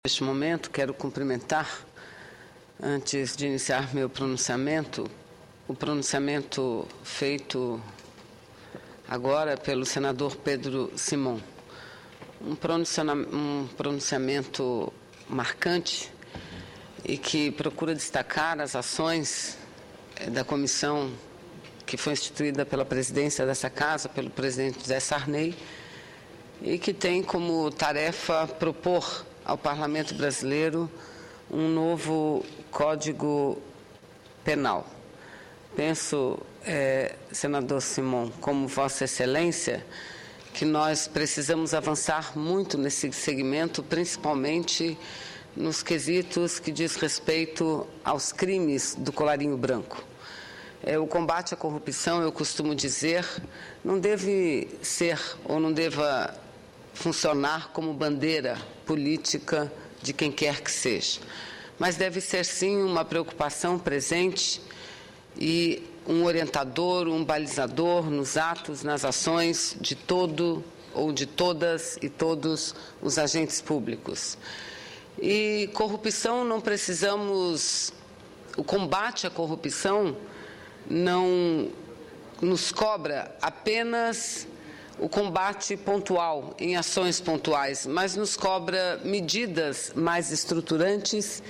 Neste momento, quero cumprimentar, antes de iniciar meu pronunciamento, o pronunciamento feito agora pelo senador Pedro Simon. Um pronunciamento marcante e que procura destacar as ações da comissão que foi instituída pela presidência dessa casa, pelo presidente José Sarney, e que tem como tarefa propor ao Parlamento brasileiro um novo Código Penal. Penso, senador Simon, como Vossa Excelência, que nós precisamos avançar muito nesse segmento, principalmente nos quesitos que diz respeito aos crimes do colarinho branco. O combate à corrupção, eu costumo dizer, não deve ser ou não deva funcionar como bandeira política de quem quer que seja, mas deve ser sim uma preocupação presente e um orientador, um balizador nos atos, nas ações de todo ou de todas e todos os agentes públicos. E corrupção não precisamos, o combate à corrupção não nos cobra apenas o combate pontual, em ações pontuais, mas nos cobra medidas mais estruturantes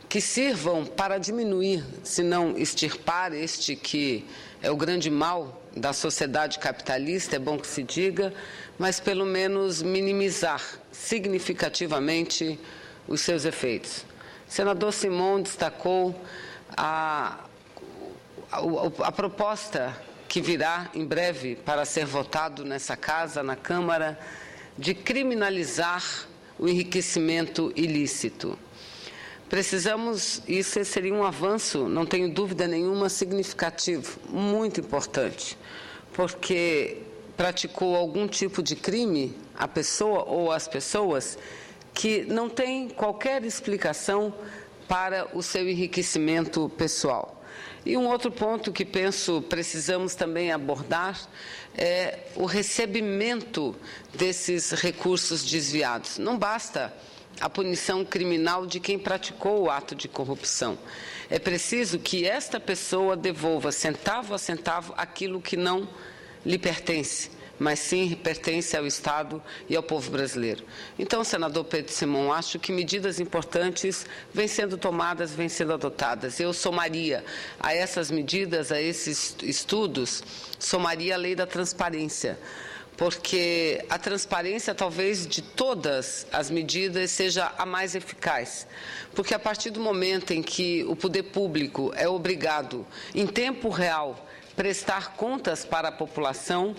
que sirvam para diminuir, se não extirpar, este que é o grande mal da sociedade capitalista, é bom que se diga, mas pelo menos minimizar significativamente os seus efeitos. O senador Simon destacou a proposta que virá em breve para ser votado nessa casa, na Câmara, de criminalizar o enriquecimento ilícito. Precisamos, isso seria um avanço, não tenho dúvida nenhuma, significativo, muito importante, porque praticou algum tipo de crime a pessoa ou as pessoas que não tem qualquer explicação para o seu enriquecimento pessoal. E um outro ponto que penso precisamos também abordar é o recebimento desses recursos desviados. Não basta a punição criminal de quem praticou o ato de corrupção. É preciso que esta pessoa devolva centavo a centavo aquilo que não lhe pertence, mas sim pertence ao Estado e ao povo brasileiro. Então, senador Pedro Simon, acho que medidas importantes vêm sendo tomadas, vêm sendo adotadas. Eu somaria a essas medidas, a esses estudos, somaria a lei da transparência, porque a transparência, talvez, de todas as medidas, seja a mais eficaz. Porque a partir do momento em que o poder público é obrigado, em tempo real, prestar contas para a população,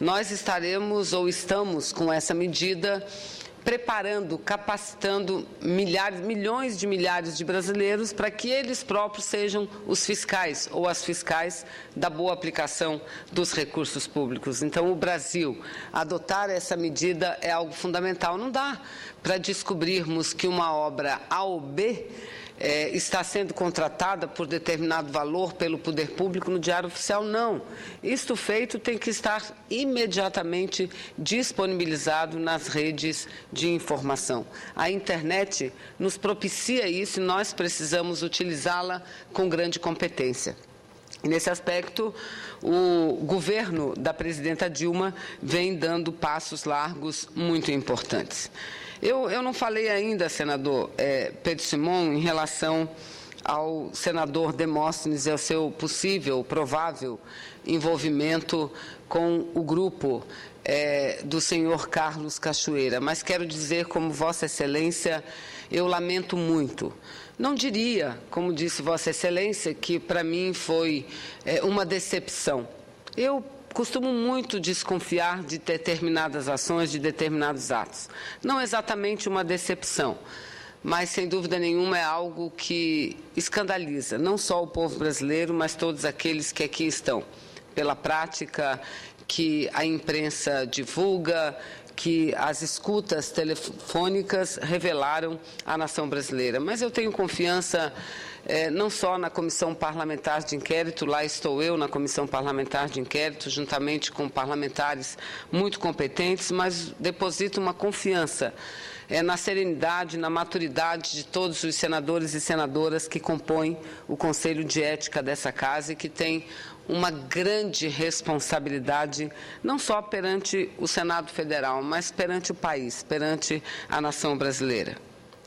nós estaremos ou estamos com essa medida preparando, capacitando milhões de milhares de brasileiros para que eles próprios sejam os fiscais ou as fiscais da boa aplicação dos recursos públicos. Então, o Brasil adotar essa medida é algo fundamental. Não dá para descobrirmos que uma obra A ou B está sendo contratada por determinado valor pelo poder público no Diário Oficial, não. Isto feito tem que estar imediatamente disponibilizado nas redes de informação. A internet nos propicia isso e nós precisamos utilizá-la com grande competência. E nesse aspecto, o governo da presidenta Dilma vem dando passos largos muito importantes. Eu não falei ainda, senador Pedro Simon, em relação ao senador Demóstenes e ao seu possível, provável envolvimento com o grupo do senhor Carlos Cachoeira. Mas quero dizer, como Vossa Excelência, eu lamento muito. Não diria, como disse Vossa Excelência, que para mim foi uma decepção. Eu costumo muito desconfiar de determinadas ações, de determinados atos. Não exatamente uma decepção, mas, sem dúvida nenhuma, é algo que escandaliza, não só o povo brasileiro, mas todos aqueles que aqui estão, pela prática que a imprensa divulga, que as escutas telefônicas revelaram à nação brasileira. Mas eu tenho confiança não só na Comissão Parlamentar de Inquérito, lá estou eu na Comissão Parlamentar de Inquérito, juntamente com parlamentares muito competentes, mas deposito uma confiança na serenidade, na maturidade de todos os senadores e senadoras que compõem o Conselho de Ética dessa casa e que tem uma grande responsabilidade, não só perante o Senado Federal, mas perante o país, perante a nação brasileira.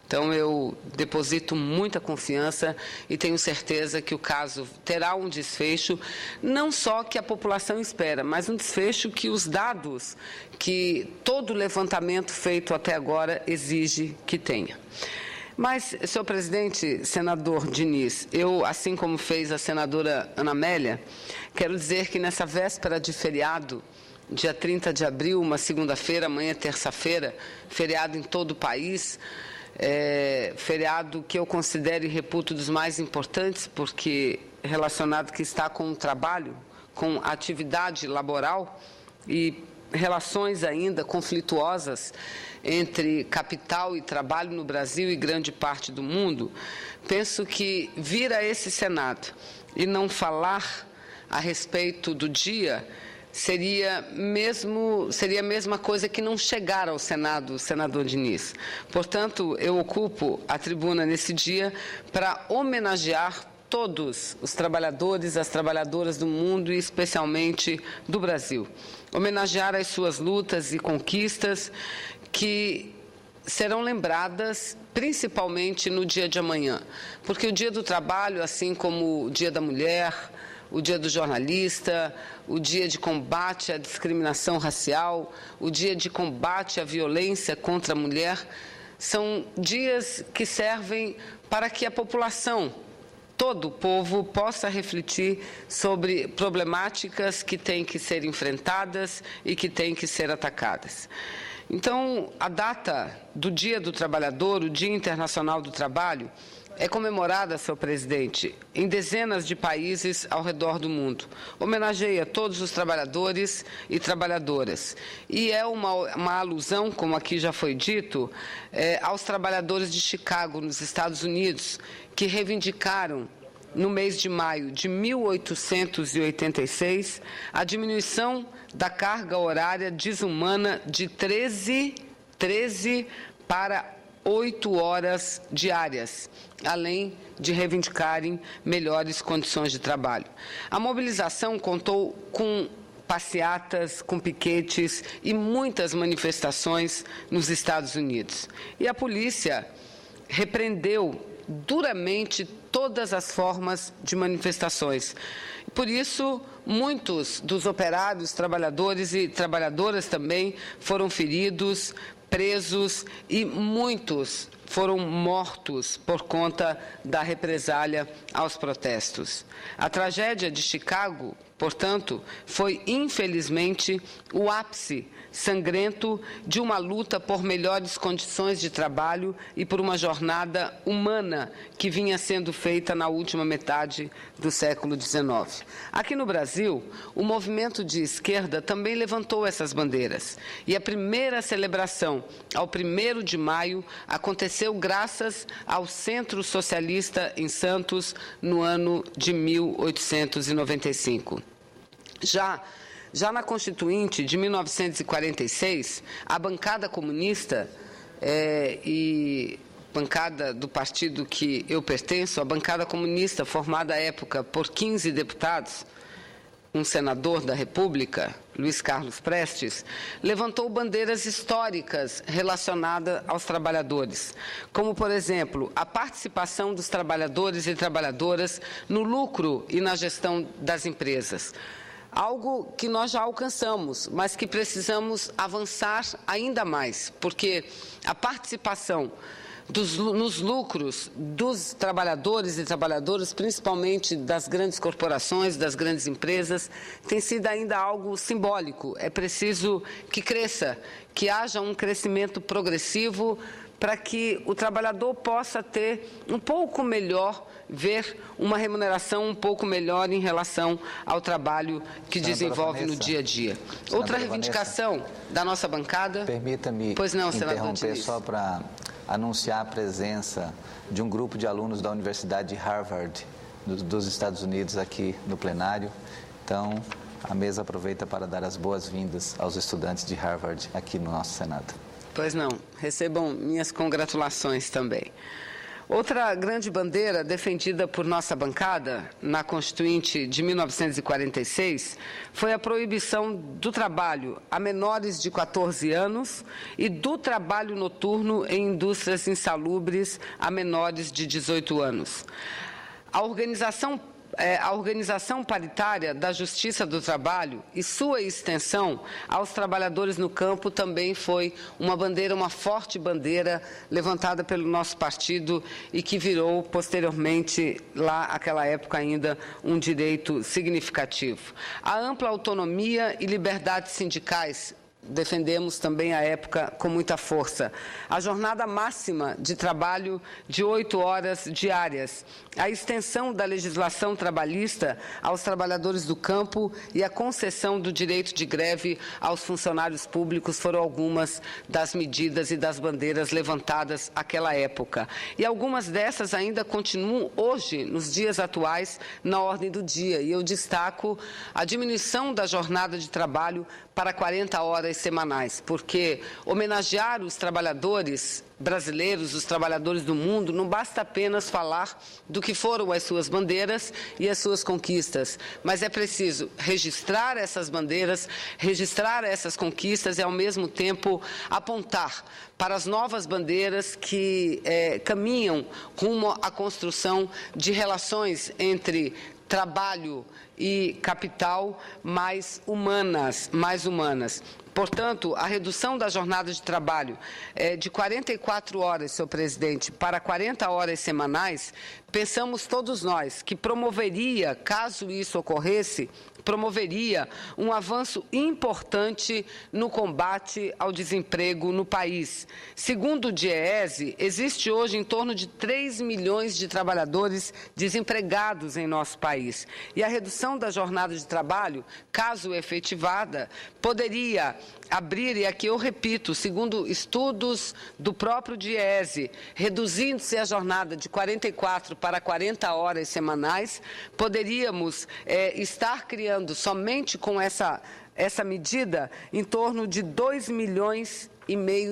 Então, eu deposito muita confiança e tenho certeza que o caso terá um desfecho, não só que a população espera, mas um desfecho que os dados, que todo levantamento feito até agora exige que tenha. Mas, senhor presidente, senador Diniz, eu, assim como fez a senadora Ana Amélia, quero dizer que nessa véspera de feriado, dia 30 de abril, uma segunda-feira, amanhã terça-feira, feriado em todo o país, feriado que eu considero e reputo dos mais importantes, porque relacionado que está com o trabalho, com a atividade laboral e relações ainda conflituosas entre capital e trabalho no Brasil e grande parte do mundo, penso que vir a esse Senado e não falar a respeito do dia seria a mesma coisa que não chegar ao Senado, senador Diniz. Portanto, eu ocupo a tribuna nesse dia para homenagear todos os trabalhadores, as trabalhadoras do mundo e especialmente do Brasil. Homenagear as suas lutas e conquistas que serão lembradas principalmente no dia de amanhã, porque o Dia do Trabalho, assim como o Dia da Mulher, o Dia do Jornalista, o Dia de Combate à Discriminação Racial, o Dia de Combate à Violência contra a Mulher, são dias que servem para que a população, todo o povo, possa refletir sobre problemáticas que têm que ser enfrentadas e que têm que ser atacadas. Então, a data do Dia do Trabalhador, o Dia Internacional do Trabalho, é comemorada, senhor presidente, em dezenas de países ao redor do mundo. Homenageia todos os trabalhadores e trabalhadoras. E é uma alusão, como aqui já foi dito, aos trabalhadores de Chicago, nos Estados Unidos, que reivindicaram, no mês de maio de 1886, a diminuição da carga horária desumana de 13 para 8 horas diárias, além de reivindicarem melhores condições de trabalho. A mobilização contou com passeatas, com piquetes e muitas manifestações nos Estados Unidos. E a polícia repreendeu duramente todas as formas de manifestações. Por isso, muitos dos operários, trabalhadores e trabalhadoras também foram feridos, presos e muitos foram mortos por conta da represália aos protestos. A tragédia de Chicago, portanto, foi, infelizmente, o ápice sangrento de uma luta por melhores condições de trabalho e por uma jornada humana que vinha sendo feita na última metade do século XIX. Aqui no Brasil, o movimento de esquerda também levantou essas bandeiras. E a primeira celebração, ao 1º de maio, aconteceu graças ao Centro Socialista em Santos, no ano de 1895. Já na Constituinte de 1946, a bancada comunista e bancada do partido que eu pertenço, a bancada comunista, formada à época por 15 deputados, um senador da República, Luiz Carlos Prestes, levantou bandeiras históricas relacionadas aos trabalhadores, como, por exemplo, a participação dos trabalhadores e trabalhadoras no lucro e na gestão das empresas. Algo que nós já alcançamos, mas que precisamos avançar ainda mais, porque a participação nos lucros dos trabalhadores e trabalhadoras, principalmente das grandes corporações, das grandes empresas, tem sido ainda algo simbólico. É preciso que cresça, que haja um crescimento progressivo para que o trabalhador possa ter um pouco melhor, ver uma remuneração um pouco melhor em relação ao trabalho que desenvolve no dia a dia. Outra reivindicação da nossa bancada... Permita-me interromper só para anunciar a presença de um grupo de alunos da Universidade de Harvard, dos Estados Unidos, aqui no plenário. Então, a mesa aproveita para dar as boas-vindas aos estudantes de Harvard aqui no nosso Senado. Pois não, recebam minhas congratulações também. Outra grande bandeira defendida por nossa bancada na Constituinte de 1946 foi a proibição do trabalho a menores de 14 anos e do trabalho noturno em indústrias insalubres a menores de 18 anos. A organização paritária da Justiça do Trabalho e sua extensão aos trabalhadores no campo também foi uma bandeira, uma forte bandeira levantada pelo nosso partido e que virou posteriormente, lá naquela época ainda, um direito significativo. A ampla autonomia e liberdades sindicais defendemos também à época com muita força. A jornada máxima de trabalho de 8 horas diárias, a extensão da legislação trabalhista aos trabalhadores do campo e a concessão do direito de greve aos funcionários públicos foram algumas das medidas e das bandeiras levantadas àquela época. E algumas dessas ainda continuam hoje, nos dias atuais, na ordem do dia. E eu destaco a diminuição da jornada de trabalho para 40 horas semanais, porque homenagear os trabalhadores brasileiros, os trabalhadores do mundo, não basta apenas falar do que foram as suas bandeiras e as suas conquistas, mas é preciso registrar essas bandeiras, registrar essas conquistas e, ao mesmo tempo, apontar para as novas bandeiras que caminham rumo à construção de relações entre trabalho e capital mais humanas. Portanto, a redução da jornada de trabalho de 44 horas, senhor presidente, para 40 horas semanais, pensamos todos nós que promoveria, caso isso ocorresse, promoveria um avanço importante no combate ao desemprego no país. Segundo o DIEESE, existe hoje em torno de 3 milhões de trabalhadores desempregados em nosso país. E a redução da jornada de trabalho, caso efetivada, poderia abrir, e aqui eu repito, segundo estudos do próprio DIEESE, reduzindo-se a jornada de 44 para 40 horas semanais, poderíamos estar criando somente com essa medida em torno de 2,5 milhões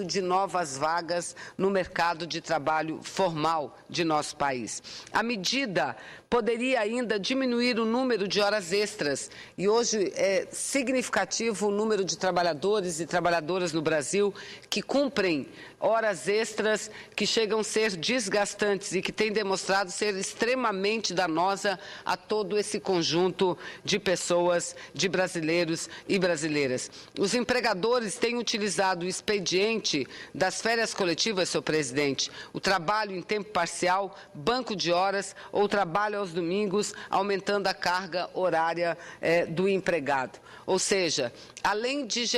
de novas vagas no mercado de trabalho formal de nosso país. A medida poderia ainda diminuir o número de horas extras e hoje é significativo o número de trabalhadores e trabalhadoras no Brasil que cumprem horas extras que chegam a ser desgastantes e que têm demonstrado ser extremamente danosa a todo esse conjunto de pessoas, de brasileiros e brasileiras. Os empregadores têm utilizado o expediente das férias coletivas, senhor presidente, o trabalho em tempo parcial, banco de horas ou trabalho aos domingos, aumentando a carga horária do empregado. Ou seja, além de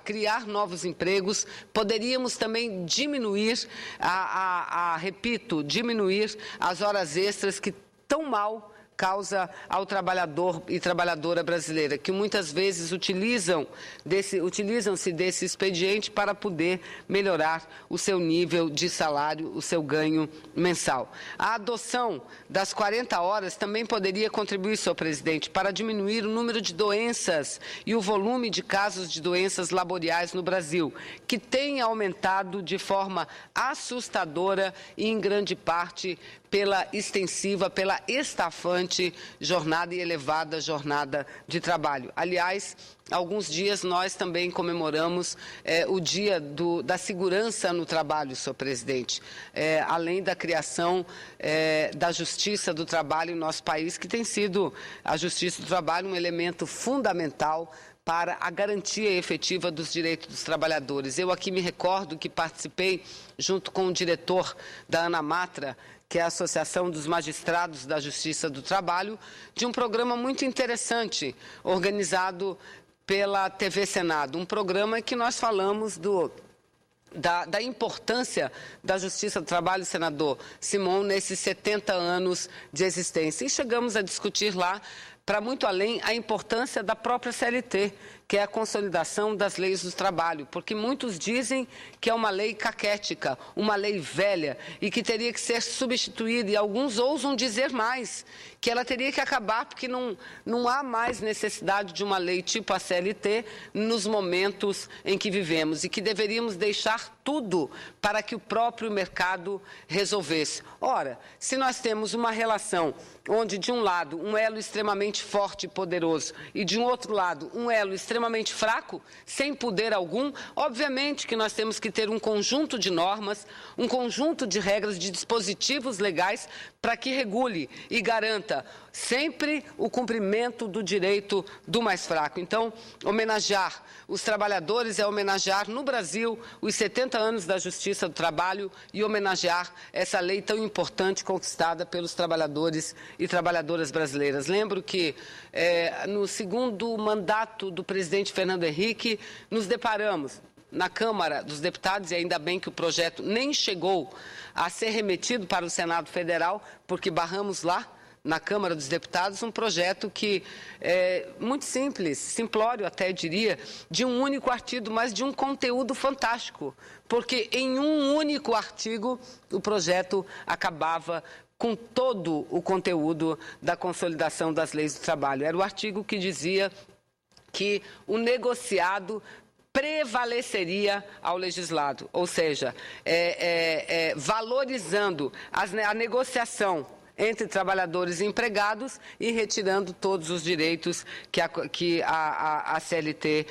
criar novos empregos, poderíamos também diminuir, diminuir as horas extras que tão mal causa ao trabalhador e trabalhadora brasileira, que muitas vezes utilizam-se desse expediente para poder melhorar o seu nível de salário, o seu ganho mensal. A adoção das 40 horas também poderia contribuir, senhor presidente, para diminuir o número de doenças e o volume de casos de doenças laborais no Brasil, que tem aumentado de forma assustadora e, em grande parte, pela extensiva, pela estafante jornada e elevada jornada de trabalho. Aliás, há alguns dias nós também comemoramos o Dia da Segurança no Trabalho, senhor presidente, além da criação da Justiça do Trabalho em nosso país, que tem sido a Justiça do Trabalho um elemento fundamental para a garantia efetiva dos direitos dos trabalhadores. Eu aqui me recordo que participei, junto com o diretor da ANAMATRA, que é a Associação dos Magistrados da Justiça do Trabalho, de um programa muito interessante, organizado pela TV Senado. Um programa em que nós falamos da importância da Justiça do Trabalho, senador Simon, nesses 70 anos de existência. E chegamos a discutir lá, para muito além, a importância da própria CLT, que é a consolidação das leis do trabalho, porque muitos dizem que é uma lei caquética, uma lei velha e que teria que ser substituída, e alguns ousam dizer mais, que ela teria que acabar porque não há mais necessidade de uma lei tipo a CLT nos momentos em que vivemos e que deveríamos deixar tudo para que o próprio mercado resolvesse. Ora, se nós temos uma relação onde, de um lado, um elo extremamente forte e poderoso e, de um outro lado, um elo extremamente fraco, sem poder algum, obviamente que nós temos que ter um conjunto de normas, um conjunto de regras, de dispositivos legais para que regule e garanta sempre o cumprimento do direito do mais fraco. Então, homenagear os trabalhadores é homenagear no Brasil os 70 anos da Justiça do Trabalho e homenagear essa lei tão importante conquistada pelos trabalhadores e trabalhadoras brasileiras. Lembro que no segundo mandato do presidente Fernando Henrique, nos deparamos na Câmara dos Deputados, e ainda bem que o projeto nem chegou a ser remetido para o Senado Federal, porque barramos lá, na Câmara dos Deputados, um projeto que é muito simples, simplório até, diria, de um único artigo, mas de um conteúdo fantástico, porque em um único artigo o projeto acabava com todo o conteúdo da consolidação das leis do trabalho. Era o artigo que dizia que o negociado prevaleceria ao legislado, ou seja, valorizando a negociação entre trabalhadores e empregados e retirando todos os direitos que a CLT